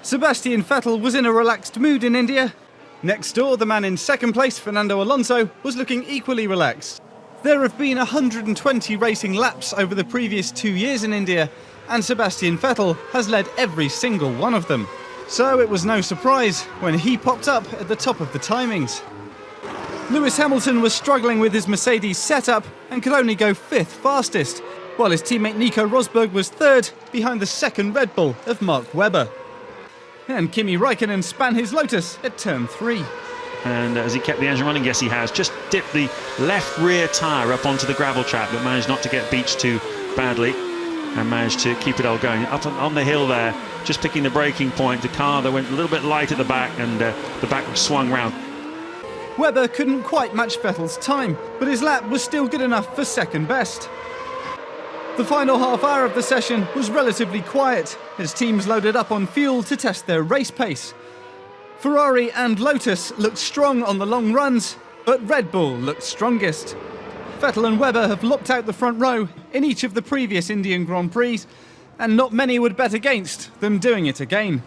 Sebastian Vettel was in a relaxed mood in India. Next door, the man in second place, Fernando Alonso, was looking equally relaxed. There have been 120 racing laps over the previous 2 years in India, and Sebastian Vettel has led every single one of them. So it was no surprise when he popped up at the top of the timings. Lewis Hamilton was struggling with his Mercedes setup and could only go 5th fastest, while his teammate Nico Rosberg was 3rd behind the second Red Bull of Mark Webber. And Kimi Räikkönen span his Lotus at turn 3. And has he kept the engine running? Yes, he has. Just dipped the left rear tyre up onto the gravel trap, but managed not to get beached too badly and managed to keep it all going. Up on the hill there, just picking the braking point. The car that went a little bit light at the back, and the back swung round. Webber couldn't quite match Vettel's time, but his lap was still good enough for second best. The final half hour of the session was relatively quiet as teams loaded up on fuel to test their race pace. Ferrari and Lotus looked strong on the long runs, but Red Bull looked strongest. Vettel and Webber have locked out the front row in each of the previous Indian Grand Prix, and not many would bet against them doing it again.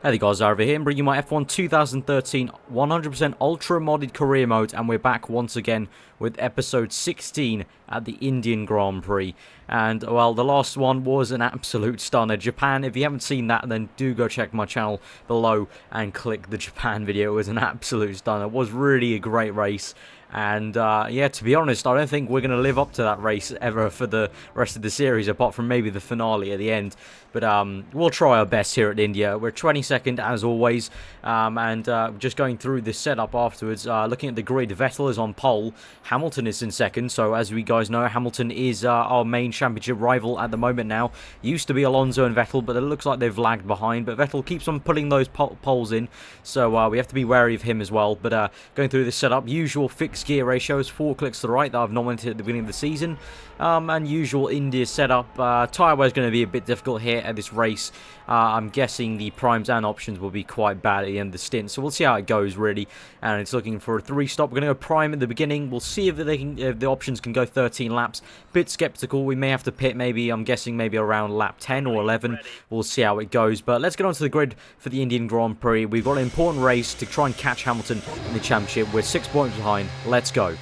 Hey guys, Aarava here, and bringing you my F1 2013 100% Ultra Modded Career Mode, and we're back once again with episode 16 at the Indian Grand Prix. And, well, the last one was an absolute stunner. Japan, if you haven't seen that, then do go check my channel below and click the Japan video. It was an absolute stunner. It was really a great race. And, yeah, to be honest, I don't think we're going to live up to that race ever for the rest of the series, apart from maybe the finale at the end. But we'll try our best here at India. We're 22nd, as always, and just going through the setup afterwards. Looking at the grid, Vettel is on pole. Hamilton is in second, so as we guys know, Hamilton is our main championship rival at the moment now. Used to be Alonso and Vettel, but it looks like they've lagged behind. But Vettel keeps on putting those poles in, so we have to be wary of him as well. But going through this setup, usual fixed gear ratios, 4 clicks to the right that I've nominated at the beginning of the season. And usual India setup. Tyre wear is going to be a bit difficult here at this race. I'm guessing the primes and options will be quite bad at the end of the stint, so we'll see how it goes really. And it's looking for a 3-stop. We're going to go prime at the beginning. We'll see if the options can go 13 laps. Bit skeptical. We may have to pit maybe, I'm guessing maybe around lap 10 or 11. We'll see how it goes. But let's get onto the grid for the Indian Grand Prix. We've got an important race to try and catch Hamilton in the championship. We're 6 points behind. Let's go.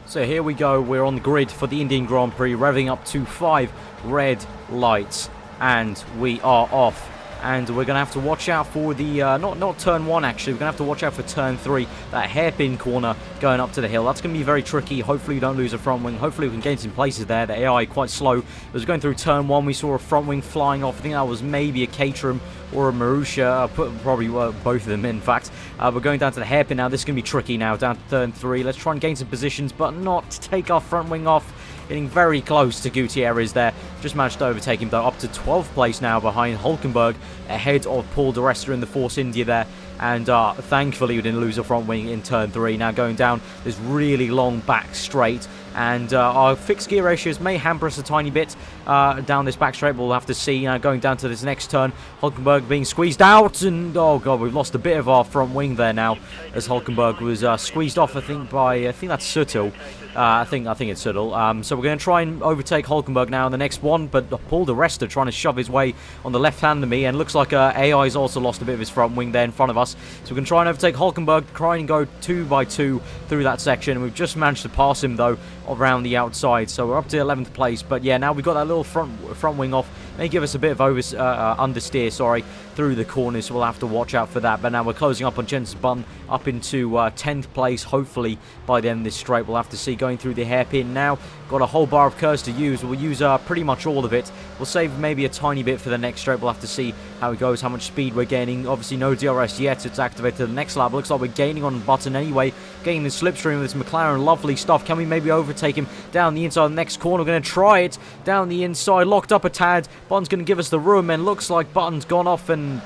So here we go, we're on the grid for the Indian Grand Prix, revving up to 5 red lights, and we are off. And we're going to have to watch out for the, not turn 1 actually, we're going to have to watch out for turn 3, that hairpin corner going up to the hill. That's going to be very tricky. Hopefully we don't lose a front wing. Hopefully we can gain some places there. The AI quite slow. It was going through turn 1, we saw a front wing flying off. I think that was maybe a Caterham or a Marussia, probably both of them in fact. We're going down to the hairpin now. This is going to be tricky now, down to turn 3. Let's try and gain some positions, but not take our front wing off. Getting very close to Gutierrez there. Just managed to overtake him though, up to 12th place now behind Hulkenberg, ahead of Paul di Resta in the Force India there. And thankfully we didn't lose a front wing in turn 3. Now going down this really long back straight. And our fixed gear ratios may hamper us a tiny bit down this back straight, but we'll have to see. Going down to this next turn, Hulkenberg being squeezed out, and oh god, we've lost a bit of our front wing there now, as Hulkenberg was squeezed off, I think that's Suttil. I think it's Suttil. So we're going to try and overtake Hulkenberg now in the next one, but Paul di Resta trying to shove his way on the left hand of me, and looks like AI's also lost a bit of his front wing there in front of us. So we're going to try and overtake Hulkenberg, try and go 2 by 2 through that section. We've just managed to pass him though around the outside, so we're up to 11th place. But yeah, now we've got that little front wing off may give us a bit of understeer, sorry, through the corners, so we'll have to watch out for that. But now we're closing up on Jensen's Button, up into 10th place, hopefully, by the end of this straight. We'll have to see, going through the hairpin now. Got a whole bar of curves to use. We'll use pretty much all of it. We'll save maybe a tiny bit for the next straight. We'll have to see how it goes, how much speed we're gaining. Obviously, no DRS yet. It's activated to the next lap. Looks like we're gaining on the Button anyway. Gaining the slipstream with this Mclaren. Lovely stuff. Can we maybe overtake him down the inside of the next corner? We're going to try it down the inside. Locked up a tad. Button's going to give us the room, and looks like Button's gone off and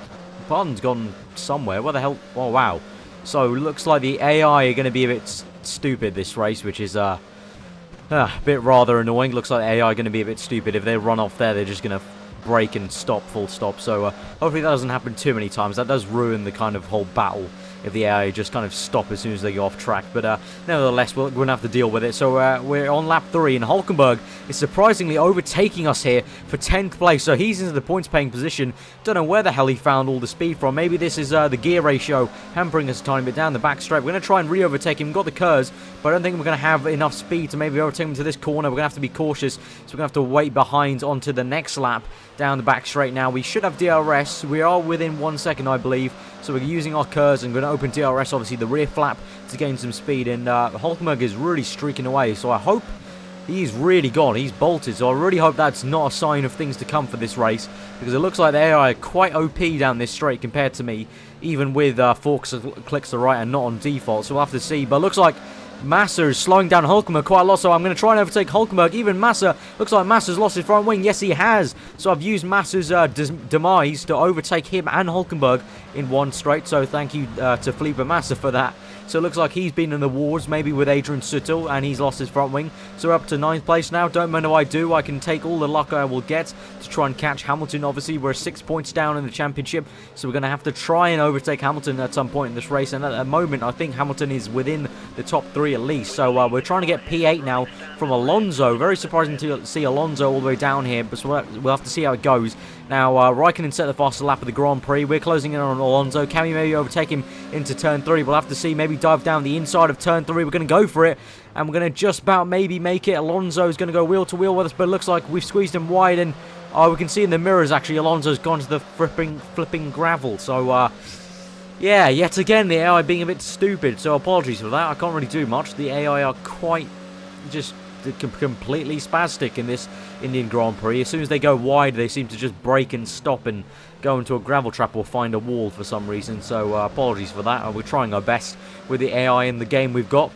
Button's gone somewhere. Where the hell? Oh, wow. So, looks like the AI are going to be a bit stupid this race, which is a bit rather annoying. Looks like the AI are going to be a bit stupid. If they run off there, they're just going to brake and stop, full stop. So, hopefully that doesn't happen too many times. That does ruin the kind of whole battle if the AI just kind of stop as soon as they go off track. But nevertheless, we're going to have to deal with it. So we're on lap 3, and Hulkenberg is surprisingly overtaking us here for 10th place. So he's into the points-paying position. Don't know where the hell he found all the speed from. Maybe this is the gear ratio hampering us a tiny bit down the back straight. We're going to try and re-overtake him. We've got the curves, but I don't think we're going to have enough speed to maybe overtake him to this corner. We're going to have to be cautious. So we're going to have to wait behind onto the next lap down the back straight now. We should have DRS. We are within 1 second, I believe. So we're using our curves and going to open DRS, obviously the rear flap, to gain some speed. And Hulkenberg is really streaking away. So I hope he's really gone. He's bolted. So I really hope that's not a sign of things to come for this race, because it looks like the AI are quite OP down this straight compared to me, even with forks clicks to the right and not on default. So we'll have to see. But it looks like Massa is slowing down Hulkenberg quite a lot, so I'm going to try and overtake Hulkenberg. Even Massa, looks like Massa's lost his front wing. Yes, he has. So I've used Massa's demise to overtake him and Hulkenberg in one straight. So thank you to Felipe Massa for that. So it looks like he's been in the wars, maybe with Adrian Sutil, and he's lost his front wing. So we're up to 9th place now. Don't mind if I do. I can take all the luck I will get to try and catch Hamilton. Obviously, we're 6 points down in the championship, so we're going to have to try and overtake Hamilton at some point in this race. And at the moment, I think Hamilton is within the top 3 at least. So we're trying to get P8 now from Alonso. Very surprising to see Alonso all the way down here, but we'll have to see how it goes. Now, Raikkonen set the fastest lap of the Grand Prix. We're closing in on Alonso. Can we maybe overtake him into turn 3? We'll have to see. Maybe dive down the inside of turn 3. We're going to go for it, and we're going to just about maybe make it. Alonso's going to go wheel to wheel with us, but it looks like we've squeezed him wide, and we can see in the mirrors, actually, Alonso's gone to the flipping gravel. So, yeah, yet again, the AI being a bit stupid. So, apologies for that. I can't really do much. The AI are quite just completely spastic in this Indian Grand Prix. As soon as they go wide, they seem to just brake and stop and go into a gravel trap or find a wall for some reason. So apologies for that. We're trying our best with the AI in the game we've got.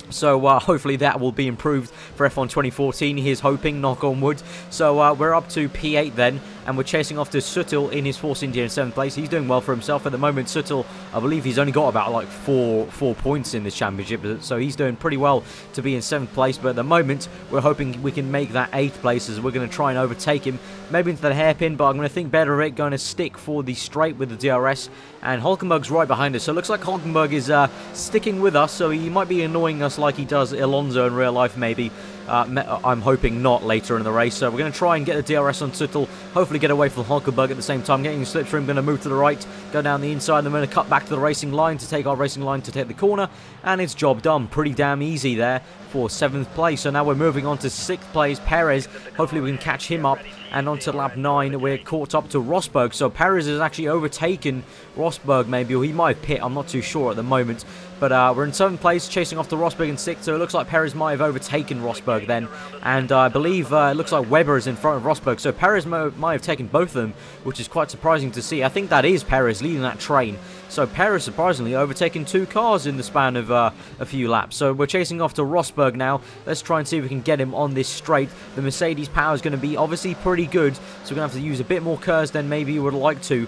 So hopefully that will be improved for F1 2014. Here's hoping, knock on wood. So we're up to P8 then, and we're chasing off to Sutil in his Force India in 7th place. He's doing well for himself at the moment. Sutil, I believe he's only got about like four points in this championship, so he's doing pretty well to be in 7th place. But at the moment, we're hoping we can make that 8th place, as we're going to try and overtake him, maybe into the hairpin, but I'm going to think better of it, going to stick for the straight with the DRS. And Hulkenberg's right behind us, so it looks like Hulkenberg is sticking with us, so he might be annoying us like he does Alonso in real life, maybe. I'm hoping not later in the race. So we're going to try and get the DRS on Sutil, hopefully get away from Hulkenberg at the same time. Getting the slipstream, going to move to the right, go down the inside, and then we're going to cut back to the racing line to take our racing line to take the corner, and it's job done. Pretty damn easy there for 7th place. So now we're moving on to 6th place, Perez. Hopefully we can catch him up, and on to lap 9, we're caught up to Rosberg. So Perez has actually overtaken Rosberg, maybe, or he might have pit, I'm not too sure at the moment. But we're in 7th place, chasing off to Rosberg in 6th, so it looks like Perez might have overtaken Rosberg then. And I believe it looks like Webber is in front of Rosberg, so Perez might have taken both of them, which is quite surprising to see. I think that is Perez leading that train. So Perez surprisingly overtaken 2 cars in the span of a few laps. So we're chasing off to Rosberg now. Let's try and see if we can get him on this straight. The Mercedes power is going to be obviously pretty good, so we're going to have to use a bit more curves than maybe you would like to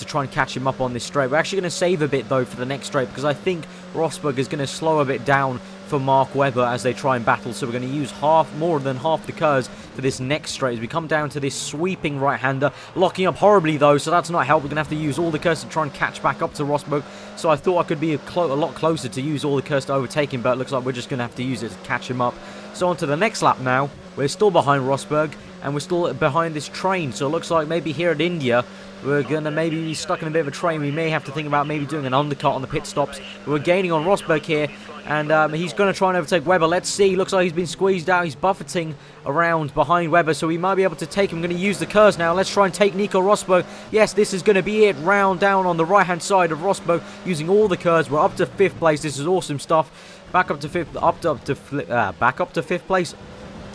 try and catch him up on this straight. We're actually going to save a bit though for the next straight, because I think Rosberg is going to slow a bit down for Mark Webber as they try and battle. So we're going to use more than half the curves for this next straight as we come down to this sweeping right-hander, locking up horribly though, so that's not help. We're going to have to use all the curves to try and catch back up to Rosberg. So I thought I could be a lot closer to use all the curves to overtake him, but it looks like we're just going to have to use it to catch him up. So on to the next lap now. We're still behind Rosberg, and we're still behind this train, so it looks like maybe here at India we're going to maybe be stuck in a bit of a train. We may have to think about maybe doing an undercut on the pit stops. We're gaining on Rosberg here, and he's going to try and overtake Webber. Let's see. Looks like he's been squeezed out. He's buffeting around behind Webber, so we might be able to take him. Going to use the curves now. Let's try and take Nico Rosberg. Yes, this is going to be it. Round down on the right-hand side of Rosberg, using all the curves. We're up to 5th place. This is awesome stuff. Back up to 5th, back up to 5th place,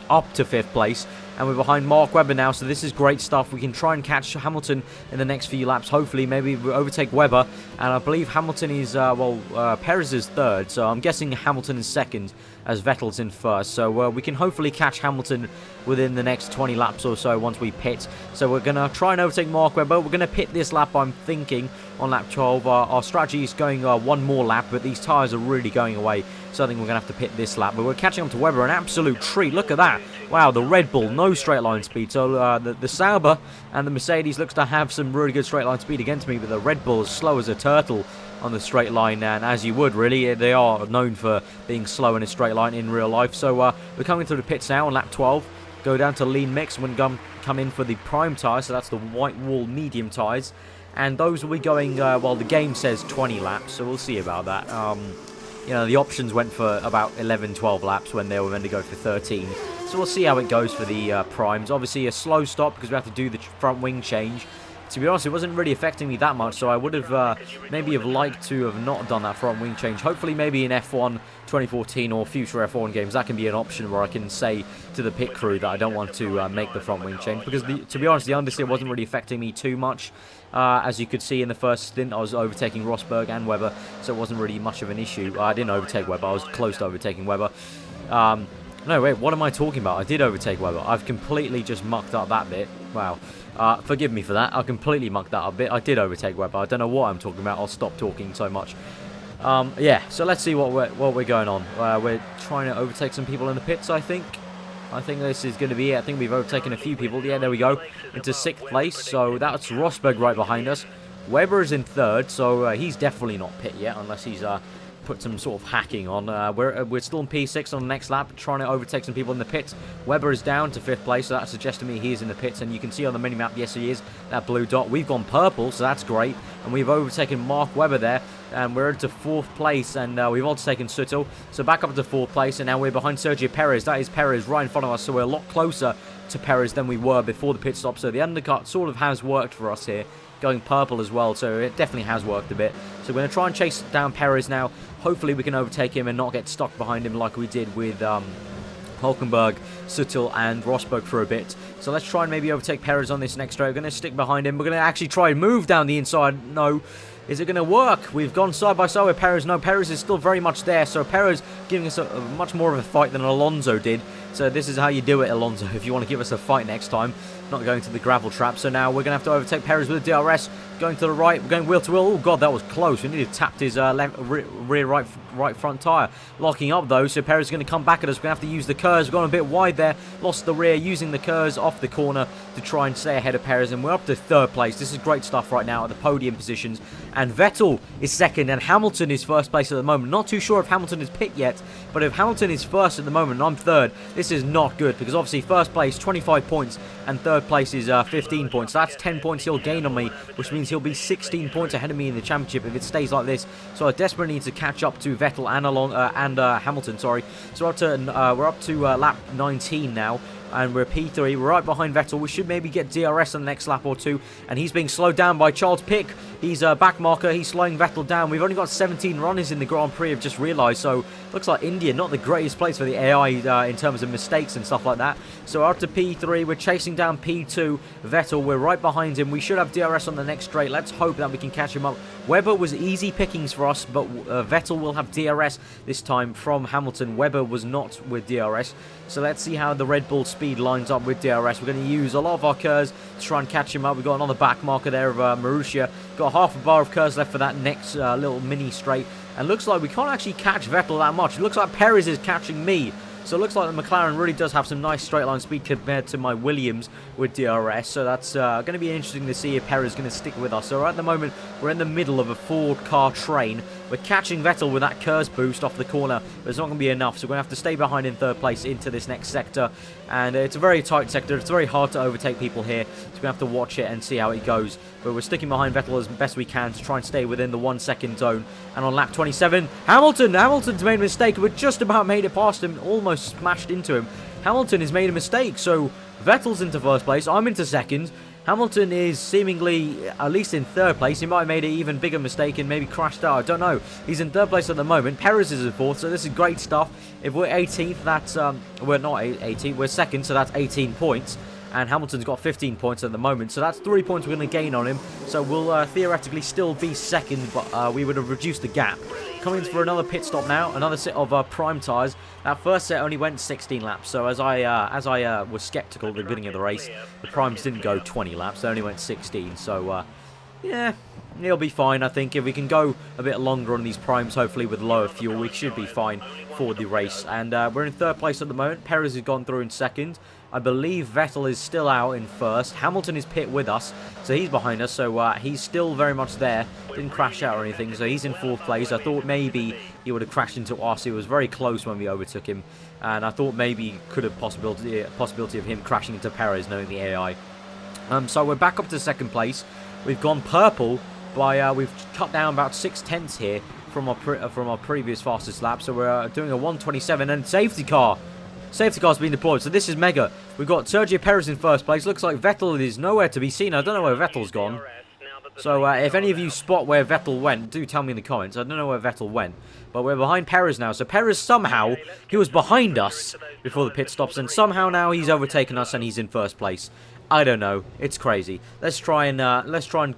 up to 5th place, and we're behind Mark Webber now, so this is great stuff. We can try and catch Hamilton in the next few laps, hopefully. Maybe we overtake Webber, and I believe Hamilton is, Perez is 3rd, so I'm guessing Hamilton is 2nd, as Vettel's in 1st, so we can hopefully catch Hamilton within the next 20 laps or so once we pit. So we're going to try and overtake Mark Webber. We're going to pit this lap, I'm thinking, on lap 12. Our strategy is going one more lap, but these tyres are really going away, so I think we're going to have to pit this lap. But we're catching up to Webber, an absolute treat. Look at that. Wow, the Red Bull, no straight line speed. So the Sauber and the Mercedes looks to have some really good straight line speed against me, but the Red Bull is slow as a turtle on the straight line, and as you would really, they are known for being slow in a straight line in real life. So we're coming through the pits now on lap 12. Go down to lean mix when come in for the prime tyres, so that's the white wall medium tyres, and those will be going, well, the game says 20 laps, so we'll see about that. You know, the options went for about 11-12 laps when they were meant to go for 13, so we'll see how it goes for the primes. Obviously a slow stop because we have to do the front wing change. To be honest, it wasn't really affecting me that much, so I would have maybe have liked to have not done that front wing change. Hopefully maybe in F1 2014 or future F1 games, that can be an option where I can say to the pit crew that I don't want to make the front wing change, because to be honest, the understeer wasn't really affecting me too much. As you could see in the first stint, I was overtaking Rosberg and Webber, so it wasn't really much of an issue. I didn't overtake Webber, I was close to overtaking Webber. No, wait, what am I talking about? I did overtake Webber. I've completely just mucked up that bit. Wow. Forgive me for that. I completely mucked that up a bit. I did overtake Webber. I don't know what I'm talking about. I'll stop talking so much. Yeah, so let's see what we're going on. We're trying to overtake some people in the pits, I think. I think this is going to be it. I think we've overtaken a few people. Yeah, there we go. Into 6th place. So that's Rosberg right behind us. Webber is in 3rd, so he's definitely not pit yet, unless he's put some sort of hacking on. We're still in P6 on the next lap, trying to overtake some people in the pits. Webber is down to 5th place, so that suggests to me he is in the pits, and you can see on the minimap, yes he is, that blue dot. We've gone purple, so that's great, and we've overtaken Mark Webber there, and we're into 4th place, and we've overtaken Suttel, so back up to 4th place, and now we're behind Sergio Perez. That is Perez right in front of us, so we're a lot closer to Perez than we were before the pit stop, so the undercut sort of has worked for us here, going purple as well, so it definitely has worked a bit. So we're going to try and chase down Perez now. Hopefully we can overtake him and not get stuck behind him like we did with Hulkenberg, Suttel and Rosberg for a bit. So let's try and maybe overtake Perez on this next straight. We're going to stick behind him. We're going to actually try and move down the inside. No. Is it going to work? We've gone side by side with Perez. No, Perez is still very much there. So Perez giving us a much more of a fight than Alonso did. So this is how you do it, Alonso, if you want to give us a fight next time. Not going to the gravel trap. So now we're going to have to overtake Perez with a DRS. Going to the right. We're going wheel to wheel. Oh, God, that was close. We nearly tapped his rear right front tyre. Locking up, though. So Perez is going to come back at us. We're going to have to use the curves. We've gone a bit wide there. Lost the rear. Using the curves off the corner to try and stay ahead of Perez. And we're up to 3rd place. This is great stuff right now at the podium positions. And Vettel is 2nd. And Hamilton is 1st place at the moment. Not too sure if Hamilton is pit yet. But if Hamilton is 1st at the moment and I'm 3rd, this is not good. Because obviously 1st place, 25 points. And 3rd place is 15 points. So that's 10 points he'll gain on me. Which means he'll be 16 points ahead of me in the championship if it stays like this. So I desperately need to catch up to Vettel and Hamilton. Sorry. So we're up to lap 19 now. And we're P3, we're right behind Vettel. We should maybe get DRS on the next lap or two. And he's being slowed down by Charles Pic. He's a back marker, he's slowing Vettel down. We've only got 17 runners in the Grand Prix, I've just realised. So looks like India, not the greatest place for the AI in terms of mistakes and stuff like that. So we're up to P3, we're chasing down P2. Vettel, we're right behind him. We should have DRS on the next straight. Let's hope that we can catch him up. Webber was easy pickings for us, but Vettel will have DRS this time from Hamilton. Webber was not with DRS. So let's see how the Red Bull speed lines up with DRS. We're going to use a lot of our curves to try and catch him up. We've got another back marker there of Marussia. Got half a bar of curves left for that next little mini straight. And looks like we can't actually catch Vettel that much. It looks like Perez is catching me. So it looks like the Mclaren really does have some nice straight line speed compared to my Williams with DRS. So that's going to be interesting to see if Perez is going to stick with us. So right at the moment, we're in the middle of a 4-car train. We're catching Vettel with that Kurz boost off the corner, but it's not going to be enough, so we're going to have to stay behind in third place into this next sector. And it's a very tight sector. It's very hard to overtake people here, so we're going to have to watch it and see how it goes. But we're sticking behind Vettel as best we can to try and stay within the 1 second zone. And on lap 27, Hamilton's made a mistake. We just about made it past him, almost smashed into him. Hamilton has made a mistake, so Vettel's into first place. I'm into second. Hamilton is seemingly, at least in third place. He might have made an even bigger mistake and maybe crashed out. I don't know. He's in third place at the moment. Perez is in fourth, so this is great stuff. If we're 18th, that's, we're not 18th, we're second, so that's 18 points. And Hamilton's got 15 points at the moment, so that's 3 points we're going to gain on him. So we'll theoretically still be second, but we would have reduced the gap. Coming in for another pit stop now, another set of prime tyres. That first set only went 16 laps, so as I was sceptical at the beginning of the race, the primes didn't go 20 laps, they only went 16, so yeah, it'll be fine. I think if we can go a bit longer on these primes, hopefully with lower fuel, we should be fine for the race. And we're in third place at the moment. Perez has gone through in second. I believe Vettel is still out in first. Hamilton is pit with us, so he's behind us, so he's still very much there. Didn't crash out or anything, so he's in fourth place. I thought maybe he would have crashed into us. It was very close when we overtook him, and I thought maybe could have possibility of him crashing into Perez, knowing the AI. So we're back up to second place. We've gone purple by we've cut down about 6/10 here from our previous fastest lap. So we're doing a 1:27 and safety car. Safety car's been deployed, so this is mega. We've got Sergio Perez in first place. Looks like Vettel is nowhere to be seen. I don't know where Vettel's gone. So if any of you spot where Vettel went, do tell me in the comments. I don't know where Vettel went. But we're behind Perez now. So Perez somehow, he was behind us before the pit stops. And somehow now he's overtaken us and he's in first place. I don't know. It's crazy. Let's try and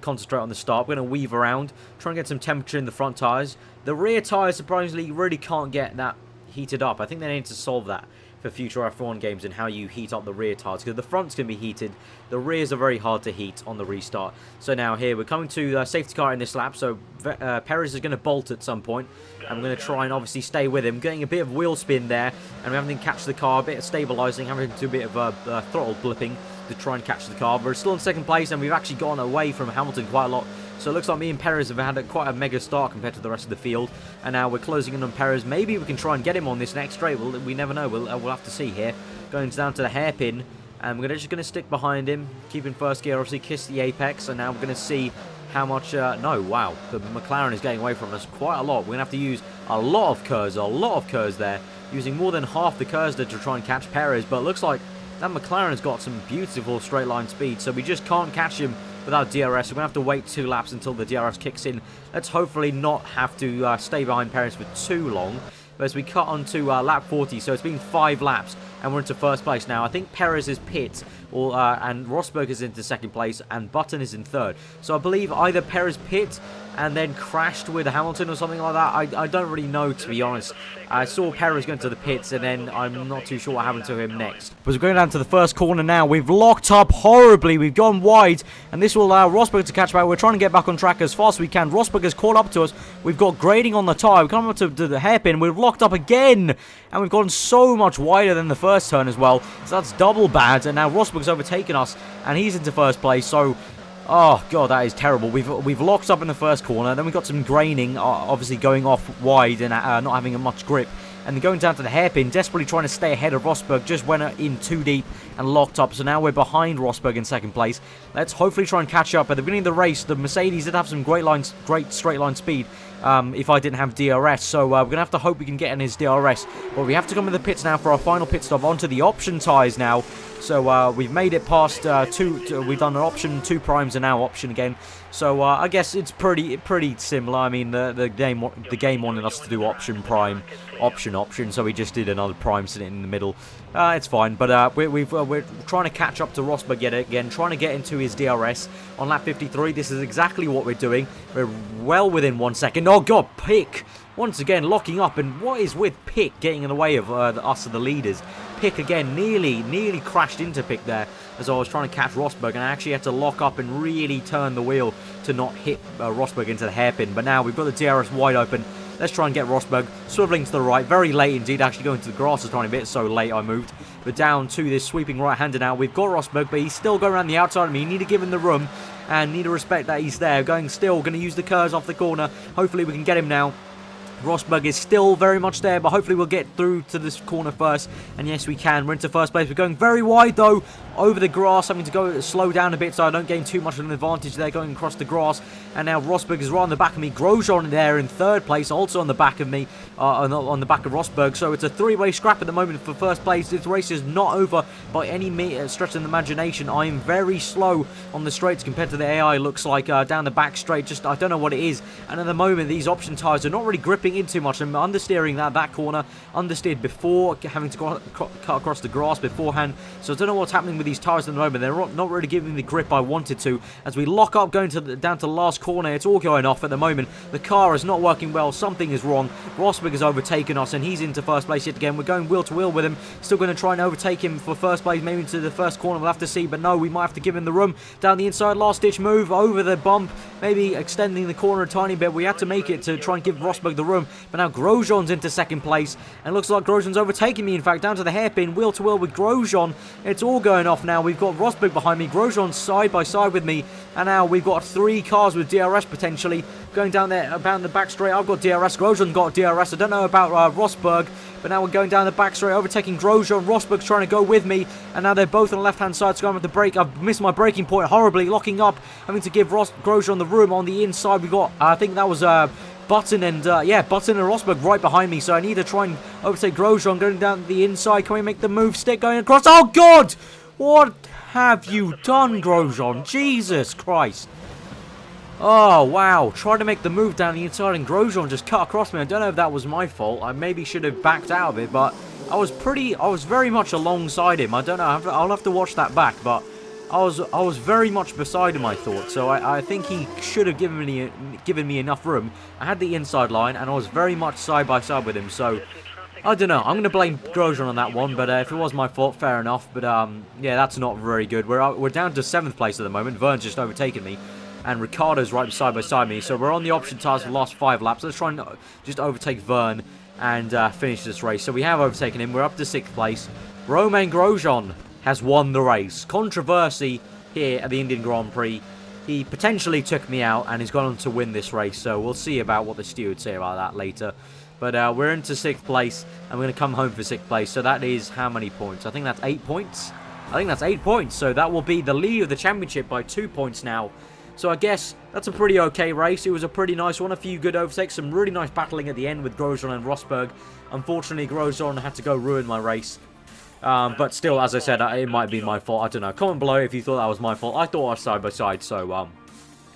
concentrate on the start. We're going to weave around. Try and get some temperature in the front tyres. The rear tyres, surprisingly, really can't get that heated up. I think they need to solve that for future F1 games and how you heat up the rear tyres, because the front's going to be heated, the rears are very hard to heat on the restart. So now here we're coming to safety car in this lap, so Perez is going to bolt at some point, and we're going to try and obviously stay with him, getting a bit of wheel spin there, and we're having to catch the car, a bit of stabilising, having to do a bit of throttle blipping to try and catch the car. But we're still in second place, and we've actually gone away from Hamilton quite a lot. So it looks like me and Perez have had quite a mega start compared to the rest of the field. And now we're closing in on Perez. Maybe we can try and get him on this next straight. We never know. We'll have to see here. Going down to the hairpin. And we're just going to stick behind him. Keep in first gear, obviously kiss the apex. And now we're going to see how much... no, wow. The Mclaren is getting away from us quite a lot. We're going to have to use a lot of KERS there. Using more than half the KERS to try and catch Perez. But it looks like that McLaren has got some beautiful straight line speed. So we just can't catch him without DRS. We're going to have to wait 2 laps until the DRS kicks in. Let's hopefully not have to stay behind Perez for too long. But as we cut on to lap 40, so it's been 5 laps, and we're into first place now. I think Perez is pit, and Rosberg is into second place, and Button is in third. So I believe either Perez pit and then crashed with Hamilton or something like that. I don't really know, to be honest. I saw Perez going to the pits, and then I'm not too sure what happened to him next. But we're going down to the first corner now. We've locked up horribly. We've gone wide, and this will allow Rosberg to catch back. We're trying to get back on track as fast as we can. Rosberg has caught up to us. We've got grading on the tyre. We've come up to the hairpin. We've locked up again, and we've gone so much wider than the first turn as well. So that's double bad, and now Rosberg's overtaken us, and he's into first place. So, oh god, that is terrible. We've locked up in the first corner, then we've got some graining, obviously going off wide and not having much grip. And then going down to the hairpin, desperately trying to stay ahead of Rosberg, just went in too deep and locked up. So now we're behind Rosberg in second place. Let's hopefully try and catch up. At the beginning of the race, the Mercedes did have some great straight line speed. If I didn't have DRS, so we're going to have to hope we can get in his DRS. But we have to come to the pits now for our final pit stop onto the option tyres now. So we've made it past we've done an option, 2 primes, and now option again. So I guess it's pretty similar. I mean, the game wanted us to do option, prime, option. So we just did another prime sitting in the middle. It's fine, but we're trying to catch up to Rosberg yet again, trying to get into his DRS on lap 53. This is exactly what we're doing. We're well within 1 second. Oh god, Pick once again locking up, and what is with Pick getting in the way of us and the leaders? Pick again nearly crashed into Pick there as I was trying to catch Rosberg, and I actually had to lock up and really turn the wheel to not hit Rosberg into the hairpin. But now we've got the DRS wide open. Let's try and get Rosberg swiveling to the right. Very late indeed, actually going to the grass a tiny bit. So late I moved. But down to this sweeping right-hander now. We've got Rosberg, but he's still going around the outside of me. You need to give him the room. and need to respect that he's there. Going to use the curves off the corner. Hopefully we can get him now. Rosberg is still very much there, but hopefully we'll get through to this corner first. And yes, we can. We're into first place. We're going very wide, though, over the grass. Having to go slow down a bit so I don't gain too much of an advantage there going across the grass. And now Rosberg is right on the back of me. Grosjean there in third place, also on the back of me, on the back of Rosberg. So it's a three-way scrap at the moment for first place. This race is not over by any stretch of the imagination. I am very slow on the straights compared to the AI. Looks like down the back straight. Just, I don't know what it is. And at the moment, these option tyres are not really gripping in too much. I'm understeering that corner, understeered before having to cut across the grass beforehand. So I don't know what's happening with these tyres at the moment. They're not really giving me the grip I wanted to. As we lock up going down to the last corner, it's all going off at the moment. The car is not working well. Something is wrong. Rosberg has overtaken us and he's into first place yet again. We're going wheel to wheel with him. Still going to try and overtake him for first place, maybe into the first corner. We'll have to see, but no, we might have to give him the room. Down the inside, last ditch move over the bump, maybe extending the corner a tiny bit. We had to make it to try and give Rosberg the room, but now Grosjean's into second place, and it looks like Grosjean's overtaking me, in fact, down to the hairpin, wheel to wheel with Grosjean. It's all going off now. We've got Rosberg behind me, Grosjean side by side with me, and now we've got three cars with DRS potentially going down there, about the back straight. I've got DRS, Grosjean got DRS. I don't know about Rosberg, but now we're going down the back straight, overtaking Grosjean. Rosberg's trying to go with me, and now they're both on the left-hand side, so I'm with the brake. I've missed my braking point horribly, locking up, having to give Grosjean the room on the inside. We got, I think that was Button and, Button and Rosberg right behind me, so I need to try and overtake Grosjean going down the inside. Can we make the move stick going across? Oh, God! What have you done, Grosjean? Jesus Christ. Oh, wow. Tried to make the move down the inside and Grosjean just cut across me. I don't know if that was my fault. I maybe should have backed out of it, but I was very much alongside him. I don't know. I'll have to watch that back, but I was very much beside him, I thought. So I think he should have given me enough room. I had the inside line, and I was very much side by side with him. So I don't know. I'm going to blame Grosjean on that one, but if it was my fault, fair enough. But yeah, that's not very good. We're down to 7th place at the moment. Vern's just overtaken me, and Ricciardo's right side by side me. So we're on the option tyres for the last 5 laps. Let's try and just overtake Vern and finish this race. So we have overtaken him. We're up to 6th place. Romain Grosjean has won the race. Controversy here at the Indian Grand Prix. He potentially took me out and he's gone on to win this race. So we'll see about what the stewards say about that later. But we're into 6th place and we're going to come home for 6th place. So that is how many points? I think that's 8 points. I think that's 8 points. So that will be the lead of the championship by 2 points now. So I guess that's a pretty okay race. It was a pretty nice one. A few good overtakes. Some really nice battling at the end with Grosjean and Rosberg. Unfortunately, Grosjean had to go ruin my race. But still, as I said, it might be my fault. I don't know. Comment below if you thought that was my fault. I thought I was side by side. So,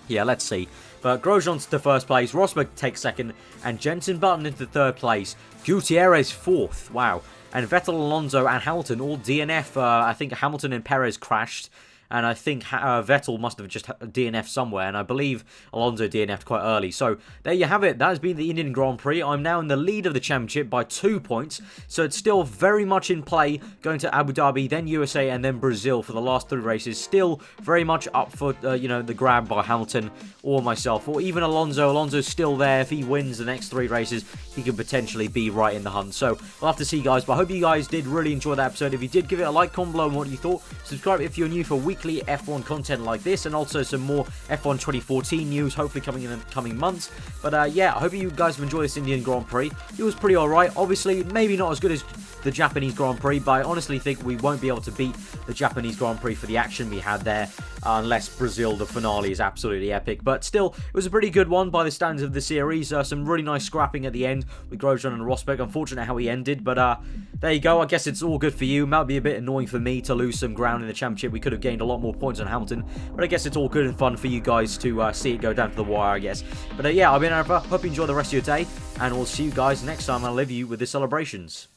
yeah, let's see. But Grosjean's to 1st place. Rosberg takes 2nd. And Jenson Button into 3rd place. Gutierrez 4th. Wow. And Vettel, Alonso, and Hamilton all DNF. I think Hamilton and Perez crashed. And I think Vettel must have just DNF'd somewhere. And I believe Alonso DNF'd quite early. So there you have it. That has been the Indian Grand Prix. I'm now in the lead of the championship by 2 points. So it's still very much in play. Going to Abu Dhabi, then USA, and then Brazil for the last 3 races. Still very much up for, the grab by Hamilton or myself. Or even Alonso. Alonso's still there. If he wins the next 3 races, he could potentially be right in the hunt. So we'll have to see, guys. But I hope you guys did really enjoy that episode. If you did, give it a like, comment below on what you thought. Subscribe if you're new for weekly F1 content like this, and also some more F1 2014 news hopefully coming in the coming months. But yeah, I hope you guys have enjoyed this Indian Grand Prix. It was pretty alright. Obviously, maybe not as good as the Japanese Grand Prix, but I honestly think we won't be able to beat the Japanese Grand Prix for the action we had there, unless Brazil, the finale, is absolutely epic. But still, it was a pretty good one by the standards of the series. Some really nice scrapping at the end with Grosjean and Rosberg. Unfortunate how he ended, but there you go. I guess it's all good for you. It might be a bit annoying for me to lose some ground in the championship. We could have gained a lot more points on Hamilton, but I guess it's all good and fun for you guys to see it go down to the wire, I guess. But yeah, I've been aarava. Hope you enjoy the rest of your day, and we'll see you guys next time. I'll leave you with the celebrations.